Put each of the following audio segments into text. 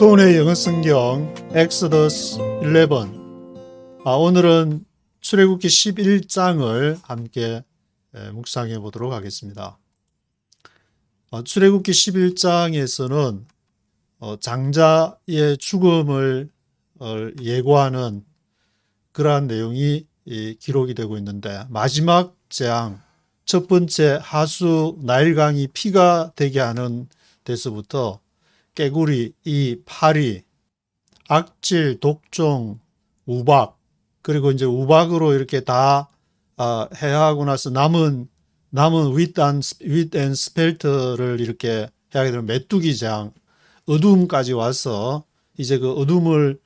박도훈의 영어 성경 엑소더스 11. 오늘은 출애굽기 11장을 함께 묵상해 보도록 하겠습니다. 출애굽기 11장에서는 장자의 죽음을 예고하는 그러한 내용이 기록이 되고 있는데, 마지막 재앙, 첫 번째 하수 나일강이 피가 되게 하는 데서부터 깨구리, 이 파리, 악질, 독종, 우박, 그리고 이제 우박으로 이렇게 다 해하고 나서 남은 윗 앤 스펠트를 이렇게 해하게 되면 메뚜기 재앙, 어둠까지 와서 이제 그 어둠을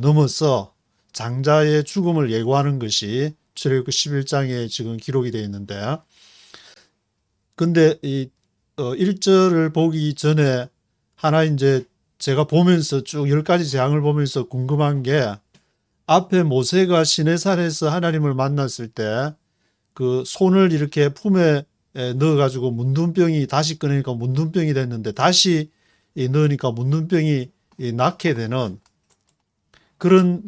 넘어서 장자의 죽음을 예고하는 것이 출애굽기 11장에 지금 기록이 되어 있는데, 근데 이 1절을 보기 전에 하나 이제 제가 보면서 쭉 10가지 재앙을 보면서 궁금한 게, 앞에 모세가 시내산에서 하나님을 만났을 때 그 손을 이렇게 품에 넣어가지고 문둥병이 다시 꺼내니까 문둥병이 됐는데, 다시 넣으니까 문둥병이 낫게 되는 그런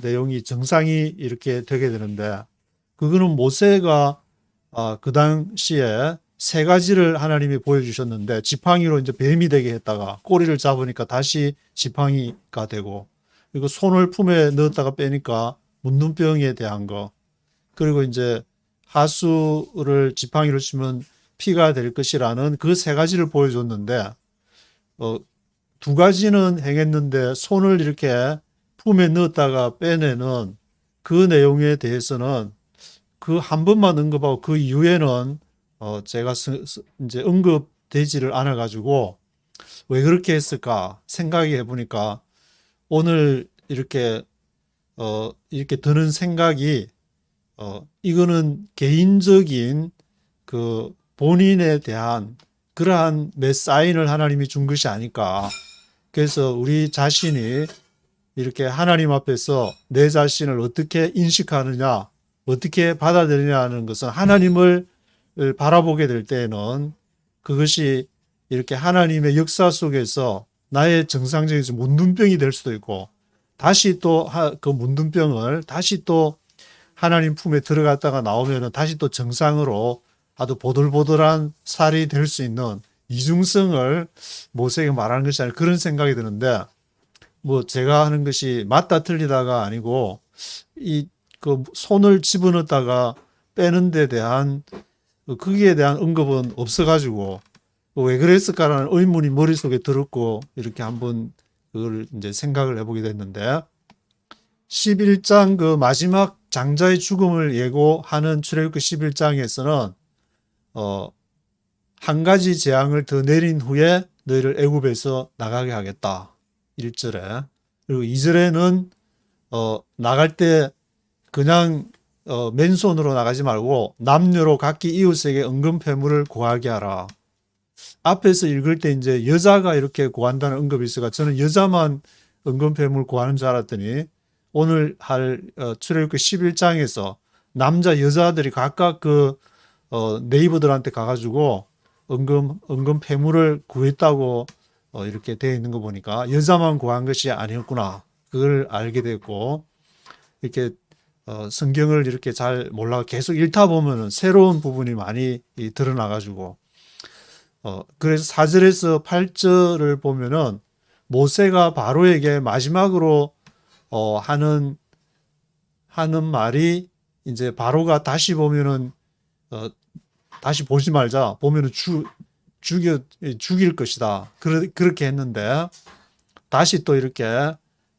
내용이 정상이 이렇게 되게 되는데, 그거는 모세가 그 당시에 세 가지를 하나님이 보여주셨는데, 지팡이로 이제 뱀이 되게 했다가 꼬리를 잡으니까 다시 지팡이가 되고, 그리고 손을 품에 넣었다가 빼니까 문둥병에 대한 거, 그리고 이제 하수를 지팡이로 치면 피가 될 것이라는 그 세 가지를 보여줬는데, 두 가지는 행했는데 손을 이렇게 품에 넣었다가 빼내는 그 내용에 대해서는 그 한 번만 언급하고 그 이후에는 제가 이제 언급되지를 않아 가지고 왜 그렇게 했을까 생각해 보니까, 오늘 이렇게 드는 생각이, 이거는 개인적인 그 본인에 대한 그러한 메사인을 하나님이 준 것이 아닐까. 그래서 우리 자신이 이렇게 하나님 앞에서 내 자신을 어떻게 인식하느냐, 어떻게 받아들이냐 하는 것은, 하나님을 바라보게 될 때에는 그것이 이렇게 하나님의 역사 속에서 나의 정상적인 문둥병이 될 수도 있고, 다시 또 그 문둥병을 다시 또 하나님 품에 들어갔다가 나오면은 다시 또 정상으로 아주 보들보들한 살이 될 수 있는 이중성을 모세에게 말하는 것이 아니라, 그런 생각이 드는데, 뭐 제가 하는 것이 맞다 틀리다가 아니고, 이 그 손을 집어넣었다가 빼는 데 대한 거기에 대한 언급은 없어가지고 왜 그랬을까라는 의문이 머릿속에 들었고, 이렇게 한번 그걸 이제 생각을 해보게 됐는데, 11장 그 마지막 장자의 죽음을 예고하는 출애굽기 11장에서는 한 가지 재앙을 더 내린 후에 너희를 애굽에서 나가게 하겠다, 1절에. 그리고 2절에는 나갈 때 그냥 맨손으로 나가지 말고 남녀로 각기 이웃에게 은금패물을 구하게 하라. 앞에서 읽을 때 이제 여자가 이렇게 구한다는 언급이 있어가 저는 여자만 은금패물 구하는 줄 알았더니, 오늘 할 출애굽기 11장에서 남자 여자들이 각각 그 네이버들한테 가가지고 은금패물을 구했다고 이렇게 되어 있는 거 보니까 여자만 구한 것이 아니었구나, 그걸 알게 됐고, 이렇게 성경을 이렇게 잘 몰라 계속 읽다 보면은 새로운 부분이 많이 드러나가지고, 그래서 4절에서 8절을 보면은 모세가 바로에게 마지막으로 하는 말이, 이제 바로가 다시 보면은 다시 보지 말자, 보면은 죽일 것이다, 그렇게 했는데, 다시 또 이렇게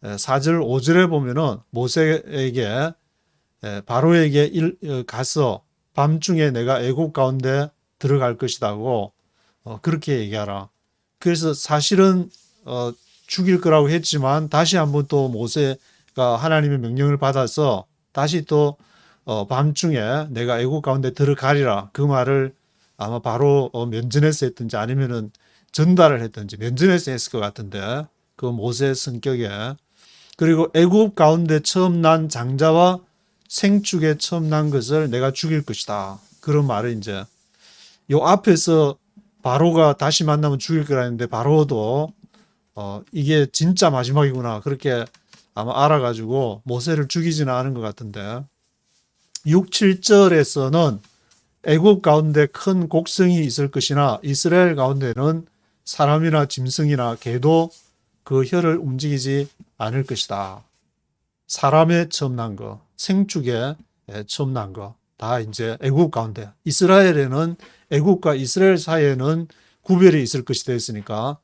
4절 5절에 보면은 모세에게 바로에게 가서 밤중에 내가 애굽 가운데 들어갈 것이다고 그렇게 얘기하라. 그래서 사실은 죽일 거라고 했지만, 다시 한번 또 모세가 하나님의 명령을 받아서 다시 또 밤중에 내가 애굽 가운데 들어가리라, 그 말을 아마 바로 면전에서 했든지 아니면은 전달을 했든지 면전에서 했을 것 같은데, 그 모세 성격에. 그리고 애굽 가운데 처음 난 장자와 생축에 처음 난 것을 내가 죽일 것이다, 그런 말을 이제 요 앞에서 바로가 다시 만나면 죽일 거라 했는데, 바로도 이게 진짜 마지막이구나. 그렇게 아마 알아가지고 모세를 죽이지는 않은 것 같은데 6, 7절에서는 애굽 가운데 큰 곡성이 있을 것이나 이스라엘 가운데는 사람이나 짐승이나 개도 그 혀를 움직이지 않을 것이다. 사람의 처음 난 거, 생축에 처음 난 거, 다 이제 애굽 가운데. 이스라엘에는 애굽과 이스라엘 사이에는 구별이 있을 것이 되었으니까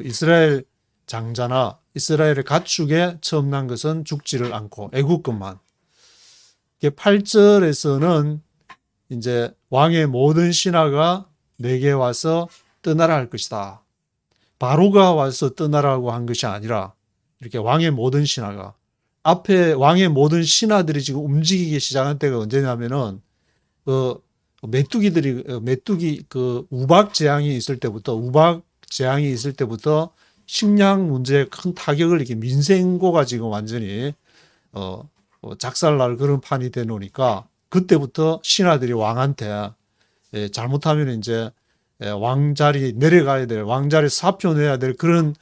이스라엘 장자나 이스라엘의 가축에 처음 난 것은 죽지를 않고 애굽 것만. 8절에서는 이제 왕의 모든 신하가 내게 와서 떠나라 할 것이다. 바로가 와서 떠나라고 한 것이 아니라 이렇게 왕의 모든 신하가 앞에 왕의 모든 신하들이 지금 움직이기 시작한 때가 언제냐면은 메뚜기 그 우박 재앙이 있을 때부터 식량 문제에 큰 타격을 이렇게 민생고가 지금 완전히 작살날 그런 판이 돼 놓으니까 그때부터 신하들이 왕한테 잘못하면 이제 왕자리 내려가야 될 왕자리 사표 내야 될 그런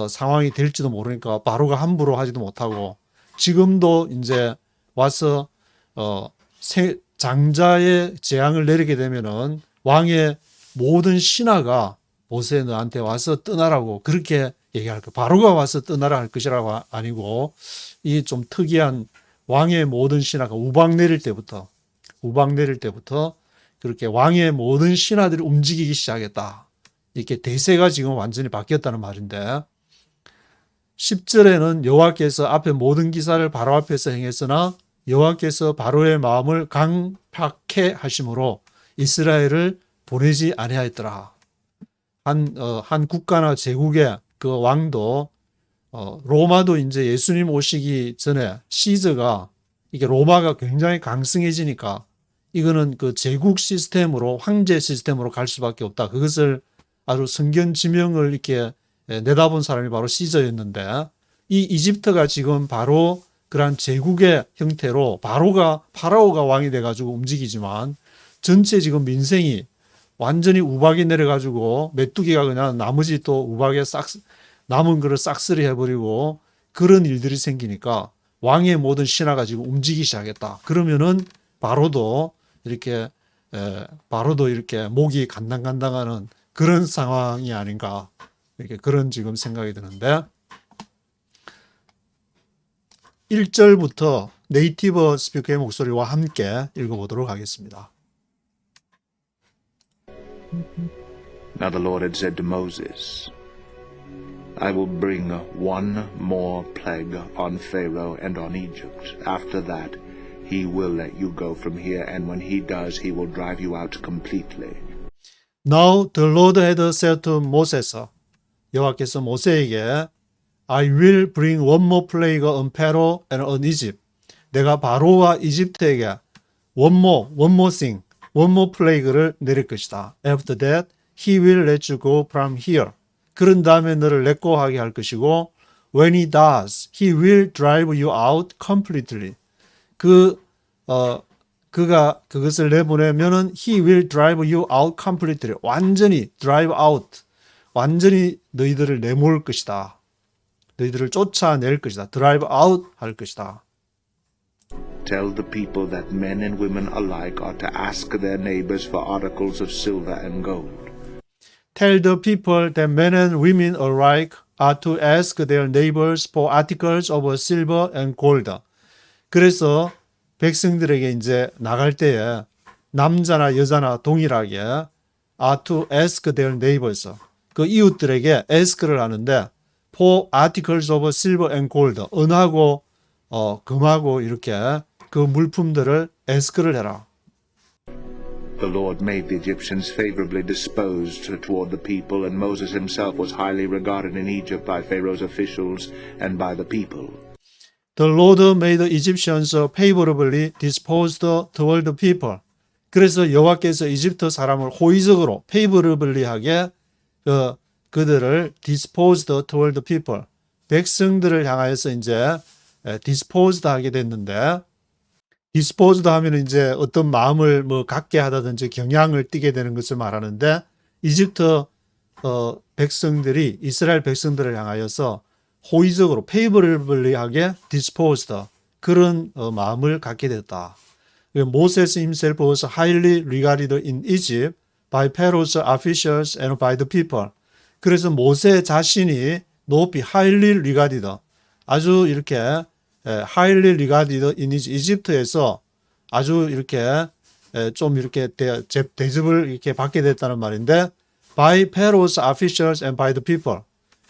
상황이 될지도 모르니까 바로가 함부로 하지도 못하고 지금도 이제 와서 장자의 재앙을 내리게 되면은 왕의 모든 신하가 모세 너한테 와서 떠나라고 그렇게 얘기할 거. 바로가 와서 떠나라 할 것이라고 아니고 이 좀 특이한 왕의 모든 신하가 우박 내릴 때부터 그렇게 왕의 모든 신하들이 움직이기 시작했다. 이렇게 대세가 지금 완전히 바뀌었다는 말인데 10절에는 여호와께서 앞에 모든 기사를 바로 앞에서 행했으나 여호와께서 바로의 마음을 강팍해 하심으로 이스라엘을 보내지 아니하였더라. 한 국가나 제국의 그 왕도 로마도 이제 예수님 오시기 전에 시저가 이게 로마가 굉장히 강성해지니까 이거는 그 제국 시스템으로 황제 시스템으로 갈 수밖에 없다. 그것을 아주 성견 지명을 이렇게 내다본 사람이 바로 시저였는데 이 이집트가 지금 바로 그러한 제국의 형태로 파라오가 왕이 돼가지고 움직이지만 전체 지금 민생이 완전히 우박이 내려가지고 메뚜기가 그냥 나머지 또 우박에 남은 거를 싹쓸이 해버리고 그런 일들이 생기니까 왕의 모든 신하가 지금 움직이기 시작했다. 그러면은 바로도 이렇게 목이 간당간당하는 그런 상황이 아닌가 이렇게 그런 지금 생각이 드는데 1절부터 네이티브 스피커의 목소리와 함께 읽어보도록 하겠습니다. Now the Lord had said to Moses, I will bring one more plague on Pharaoh and on Egypt. After that, he will let you go from here, and when he does, he will drive you out completely. Now the Lord had said to Moses, 여호와께서 모세에게 I will bring one more plague on Pharaoh and on Egypt. 내가 바로와 이집트에게 one more plague를 내릴 것이다. After that, he will let you go from here. 그런 다음에 너를 렛고하게 할 것이고 when he does, he will drive you out completely. 그가 그것을 내보내면은 he will drive you out completely. 완전히 drive out. 완전히 너희들을 내몰 것이다. 너희들을 쫓아낼 것이다. drive out 할 것이다. Tell the people that men and women alike are to ask their neighbors for articles of silver and gold. Tell the people that men and women alike are to ask their neighbors for articles of silver and gold. 그래서 백성들에게 이제 나갈 때에 남자나 여자나 동일하게 are to ask their neighbors. 그 이웃들에게 ask를 하는데 for articles of silver and gold. 은하고 금하고 이렇게 그 물품들을 ask를 해라. The Lord made the Egyptians favorably disposed toward the people, and Moses himself was highly regarded in Egypt by Pharaoh's officials and by the people. The Lord made the Egyptians favorably disposed toward the people. 그래서 여호와께서 이집트 사람을 호의적으로 favorably하게 그들을 disposed toward the people. 백성들을 향하여서 이제 disposed 하게 됐는데 disposed 하면 이제 어떤 마음을 갖게 하다든지 경향을 띠게 되는 것을 말하는데 이집트 백성들이 이스라엘 백성들을 향하여서 호의적으로 favorably하게 disposed 그런 마음을 갖게 됐다. Moses himself was highly regarded in Egypt by Pharaoh's officials and by the people. 그래서 모세 자신이 높이 highly regarded 아주 이렇게 highly regarded in 이집트에서 아주 이렇게 좀 이렇게 대접을 이렇게 받게 됐다는 말인데 by Pharaoh's officials and by the people.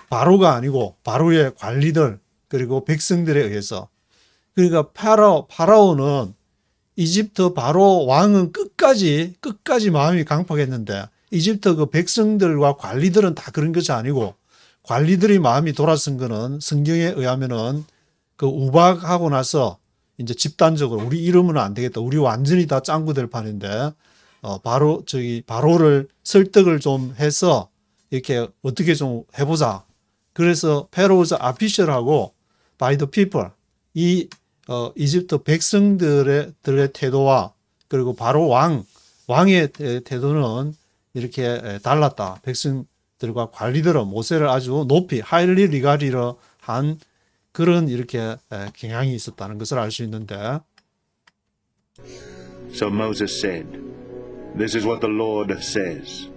바로가 아니고 바로의 관리들 그리고 백성들에 의해서. 그러니까 파라오는 이집트 바로 왕은 끝까지 마음이 강팍했는데 이집트 그 백성들과 관리들은 다 그런 것이 아니고 관리들이 마음이 돌아선 거는 성경에 의하면은 그 우박하고 나서 이제 집단적으로 우리 이러면 안 되겠다. 우리 완전히 다 짱구 될 판인데 바로를 설득을 좀 해서 이렇게 어떻게 좀 해보자. 그래서 페로우즈 아피셜하고 by the people 이 이집트 백성들의 태도와 그리고 바로 왕의 태도는 이렇게 달랐다. 백성들과 관리들은 모세를 아주 높이 highly regarded 한 그런 이렇게 경향이 있었다는 것을 알 수 있는데 So Moses said, This is what the Lord says.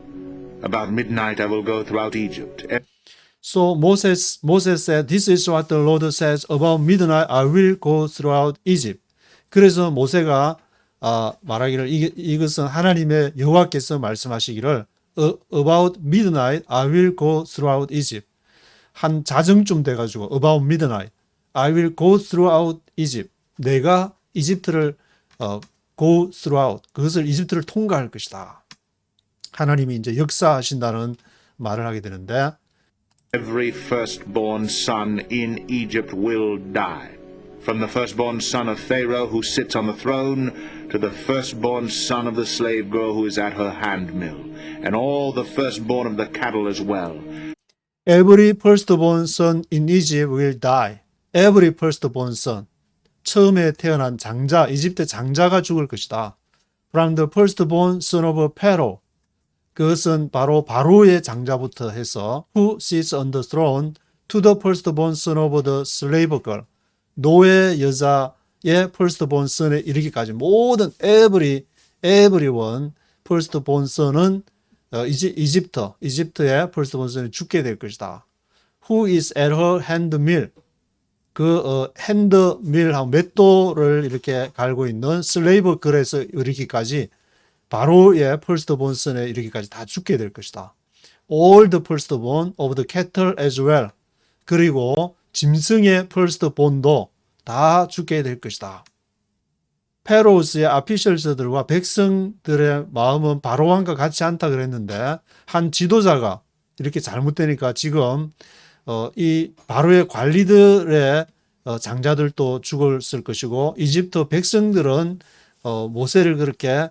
About midnight I will go throughout Egypt. So Moses said, This is what the Lord says. About midnight I will go throughout Egypt. 그래서 모세가 말하기를 이것은 하나님의 여호와께서 말씀하시기를 About midnight I will go throughout Egypt. 한 자정쯤 돼가지고 About midnight I will go throughout Egypt. 내가 이집트를 go throughout 그것을 이집트를 통과할 것이다. 하나님이 이제 역사하신다는 말을 하게 되는데 Every firstborn son in Egypt will die. From the firstborn son of Pharaoh who sits on the throne to the firstborn son of the slave girl who is at her handmill, and all the firstborn of the cattle as well. Every firstborn son in Egypt will die. Every firstborn son. 처음에 태어난 장자, 이집트 장자가 죽을 것이다. From the firstborn son of Pharaoh. 그것은 바로 바로의 장자부터 해서 who sits on the throne to the firstborn son of the slave girl. 노예 여자의 firstborn son에 이르기까지 모든 everyone firstborn son은 이집트의 firstborn son이 죽게 될 것이다. Who is at her handmill. 핸드밀하고 맷돌을 이렇게 갈고 있는 슬레이브 걸에서 이르기까지 바로의 firstborn son에 이르기까지 다 죽게 될 것이다. All the firstborn of the cattle as well. 그리고 짐승의 firstborn도 다 죽게 될 것이다. 페로스의 아피셜스들과 백성들의 마음은 바로 왕과 같지 않다 그랬는데 한 지도자가 이렇게 잘못되니까 지금 이 바로의 관리들의 장자들도 죽었을 것이고 이집트 백성들은 모세를 그렇게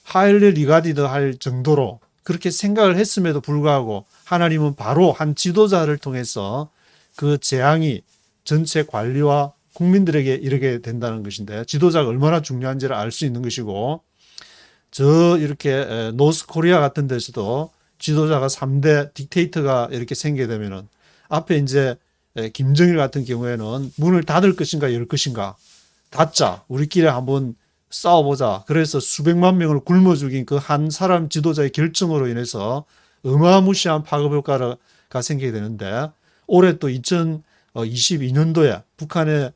하일리 리가디드 할 정도로 그렇게 생각을 했음에도 불구하고 하나님은 바로 한 지도자를 통해서 그 재앙이 전체 관리와 국민들에게 이르게 된다는 것인데 지도자가 얼마나 중요한지를 알 수 있는 것이고 이렇게 노스 코리아 같은 데서도 지도자가 3대 딕테이터가 이렇게 생기게 되면은 앞에 이제 김정일 같은 경우에는 문을 닫을 것인가 열 것인가 닫자 우리끼리 한번 싸워보자. 그래서 수백만 명을 굶어 죽인 그 한 사람 지도자의 결정으로 인해서 어마무시한 파급 효과가 생기게 되는데 올해 또 2022년도에 북한에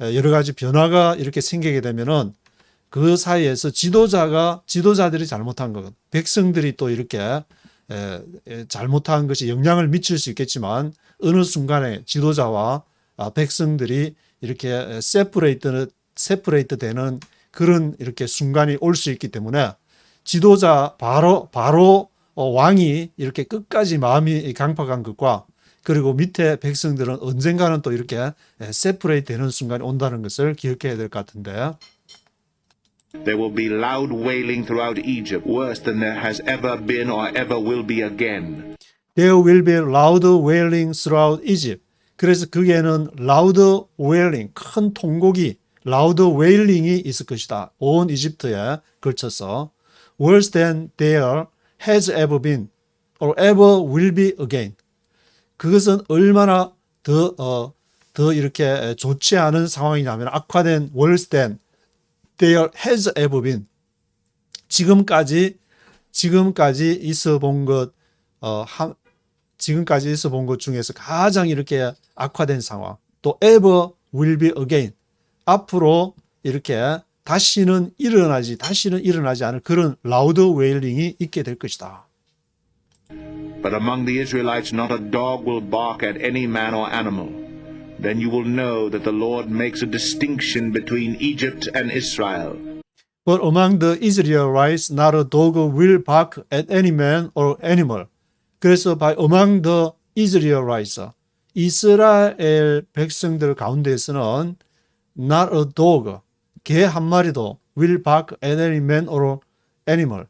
여러 가지 변화가 이렇게 생기게 되면은 그 사이에서 지도자들이 잘못한 것, 백성들이 또 이렇게 잘못한 것이 영향을 미칠 수 있겠지만 어느 순간에 지도자와 백성들이 이렇게 세퍼레이트 되는 그런 이렇게 순간이 올 수 있기 때문에 지도자 바로 왕이 이렇게 끝까지 마음이 강팍한 것과 그리고 밑에 백성들은 언젠가는 또 이렇게 세퍼레이트 되는 순간이 온다는 것을 기억해야 될 것 같은데 There will be loud wailing throughout Egypt, worse than there has ever been or ever will be again. There will be loud wailing throughout Egypt. 그래서 거기에는 loud wailing, 큰 통곡이 loud wailing이 있을 것이다. 온 이집트에 걸쳐서 worse than there has ever been or ever will be again. 그것은 얼마나 더 이렇게 좋지 않은 상황이냐면 악화된 worse than there has ever been. 지금까지 있어 본 것, 지금까지 있어 본 것 중에서 가장 이렇게 악화된 상황. 또 ever will be again. 앞으로 이렇게 다시는 일어나지 않을 그런 라우드 웨일링이 있게 될 것이다. But among the Israelites not a dog will bark at any man or animal. Then you will know that the Lord makes a distinction between Egypt and Israel. But among the Israelites not a dog will bark at any man or animal. 그래서 by among the Israelites, 이스라엘 백성들 가운데에서는 not a dog, 개 한 마리도 will bark at any man or animal.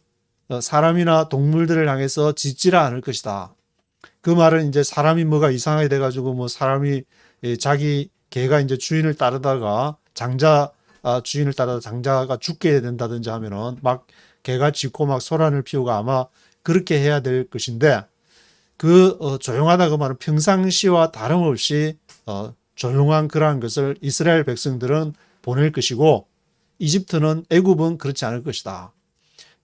사람이나 동물들을 향해서 짖지라 않을 것이다. 그 말은 이제 사람이 뭐가 이상하게 돼가지고 뭐 사람이 자기 개가 이제 주인을 따르다가 주인을 따르다 장자가 죽게 된다든지 하면은 막 개가 짖고 막 소란을 피우고 아마 그렇게 해야 될 것인데 조용하다 그 말은 평상시와 다름없이 조용한 그러한 것을 이스라엘 백성들은 보낼 것이고 이집트는 애굽은 그렇지 않을 것이다.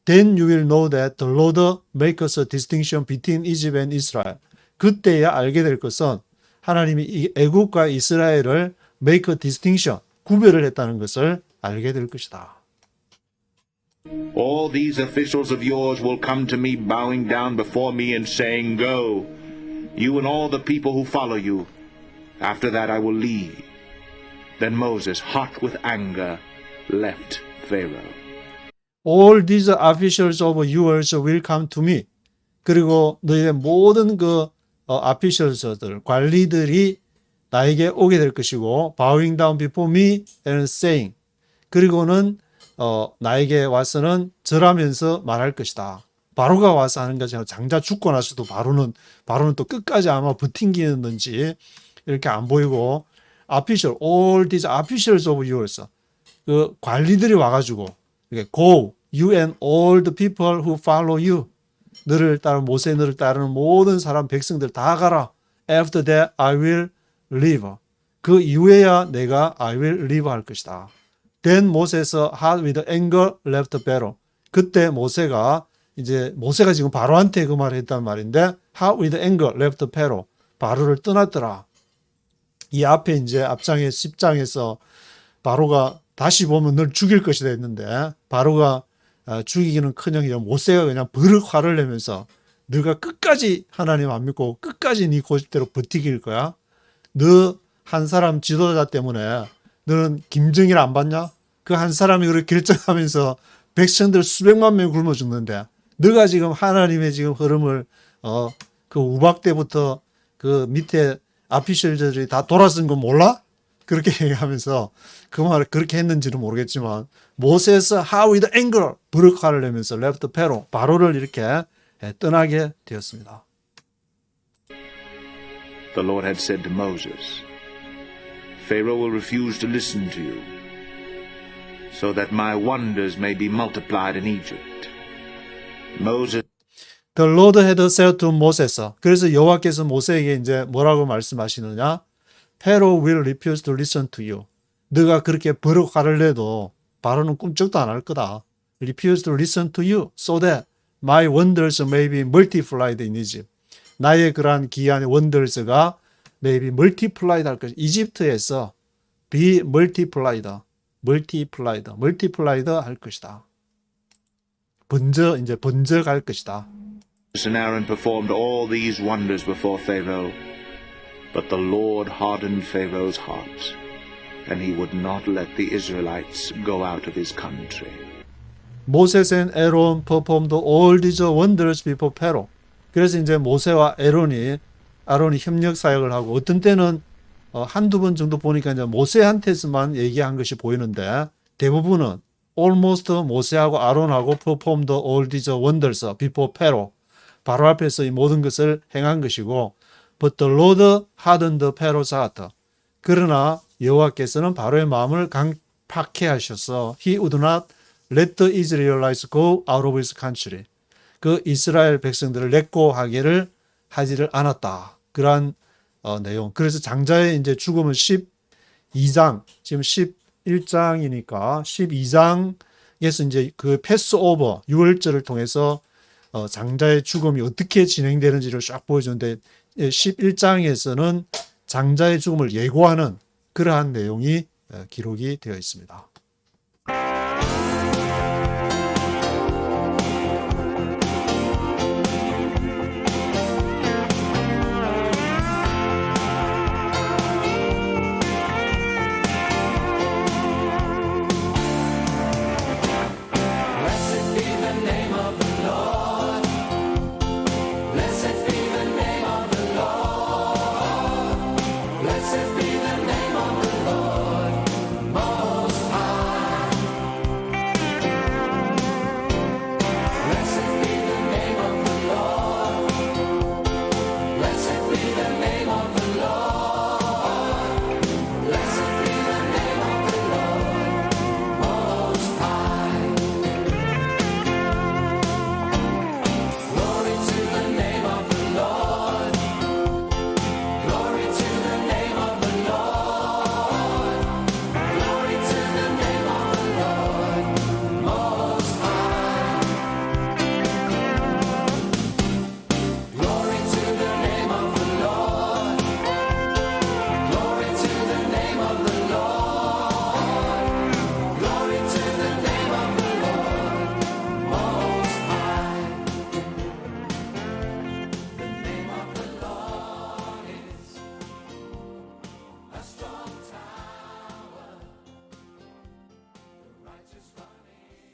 Then you will know that the Lord makes a distinction between Egypt and Israel. 그때야 알게 될 것은 하나님이 애굽과 이스라엘을 make a distinction, 구별을 했다는 것을 알게 될 것이다. All these officials of yours will come to me bowing down before me and saying, Go, you and all the people who follow you. After that I will leave. Then Moses, hot with anger, left Pharaoh. All these officials of yours will come to me. 그리고 너희의 모든 officials들, 관리들이 나에게 오게 될 것이고 bowing down before me and saying 그리고는 나에게 와서는 절하면서 말할 것이다. 바로가 와서 하는 것이 아니라 장자 죽고 나서도 바로는 또 끝까지 아마 버팅기는지 이렇게 안 보이고 official, all these officials of yours 그 관리들이 와가지고 이렇게 go, you and all the people who follow you 너를 따르는 모든 사람 백성들 다 가라. After that I will leave. 그 이후에야 내가 I will leave 할 것이다. Then Moses hot with anger left Pharaoh. 그때 모세가 지금 바로한테 그 말을 했단 말인데 hot with anger left Pharaoh. 바로를 떠났더라. 이 앞에 이제 앞장에 10장에서 바로가 다시 보면 널 죽일 것이다 했는데 바로가 죽이기는커녕 모세가 그냥 버럭 화를 내면서 너가 끝까지 하나님 안 믿고 끝까지 네 고집대로 버티길 거야. 너 한 사람 지도자 때문에 너는 김정일 안 봤냐? 그 한 사람이 그렇게 결정하면서 백성들 수백만 명이 굶어 죽는데 너가 지금 하나님의 지금 흐름을 그 우박 때부터 그 밑에 아피셜들이 다 돌아선 거 몰라? 그렇게 얘기하면서 그 말을 그렇게 했는지는 모르겠지만 모세에서 how with anger 버럭 화를 내면서 left Pharaoh 바로를 이렇게 떠나게 되었습니다. The Lord had said to Moses, Pharaoh will refuse to listen to you, so that my wonders may be multiplied in Egypt. Moses The Lord had said to Moses. 그래서 여호와께서 모세에게 이제 뭐라고 말씀하시느냐? Pharaoh will refuse to listen to you. 너가 그렇게 버럭 화를 내도 바로는 꿈쩍도 안 할 거다. Refuse to listen to you, so that my wonders may be multiplied in Egypt. 나의 그러한 기이한 wonders가 may be multiplied 할 것이다. 이집트에서 be multiplied 할 것이다. 번져갈 것이다. and Aaron performed all these wonders before Pharaoh, but the Lord hardened Pharaoh's heart, and he would not let the Israelites go out of his country. Moses and Aaron performed all these wonders before Pharaoh. 그래서 이제 모세와 아론이 협력 사역을 하고 어떤 때는 한두 번 정도 보니까 이제 모세한테서만 얘기한 것이 보이는데 대부분은 almost 모세하고 아론하고 performed all these wonders before Pharaoh. 바로 앞에서 이 모든 것을 행한 것이고 but the Lord hardened Pharaoh's heart. 그러나 여호와께서는 바로의 마음을 강팍해 하셔서 he would not let the Israelites go out of his country. 그 이스라엘 백성들을 내꼬하게를 하지를 않았다. 그러한 내용. 그래서 장자의 이제 죽음은 12장, 지금 11장이니까 12장에서 이제 그 패스오버 유월절을 통해서 장자의 죽음이 어떻게 진행되는지를 쫙 보여주는데 11장에서는 장자의 죽음을 예고하는 그러한 내용이 기록이 되어 있습니다.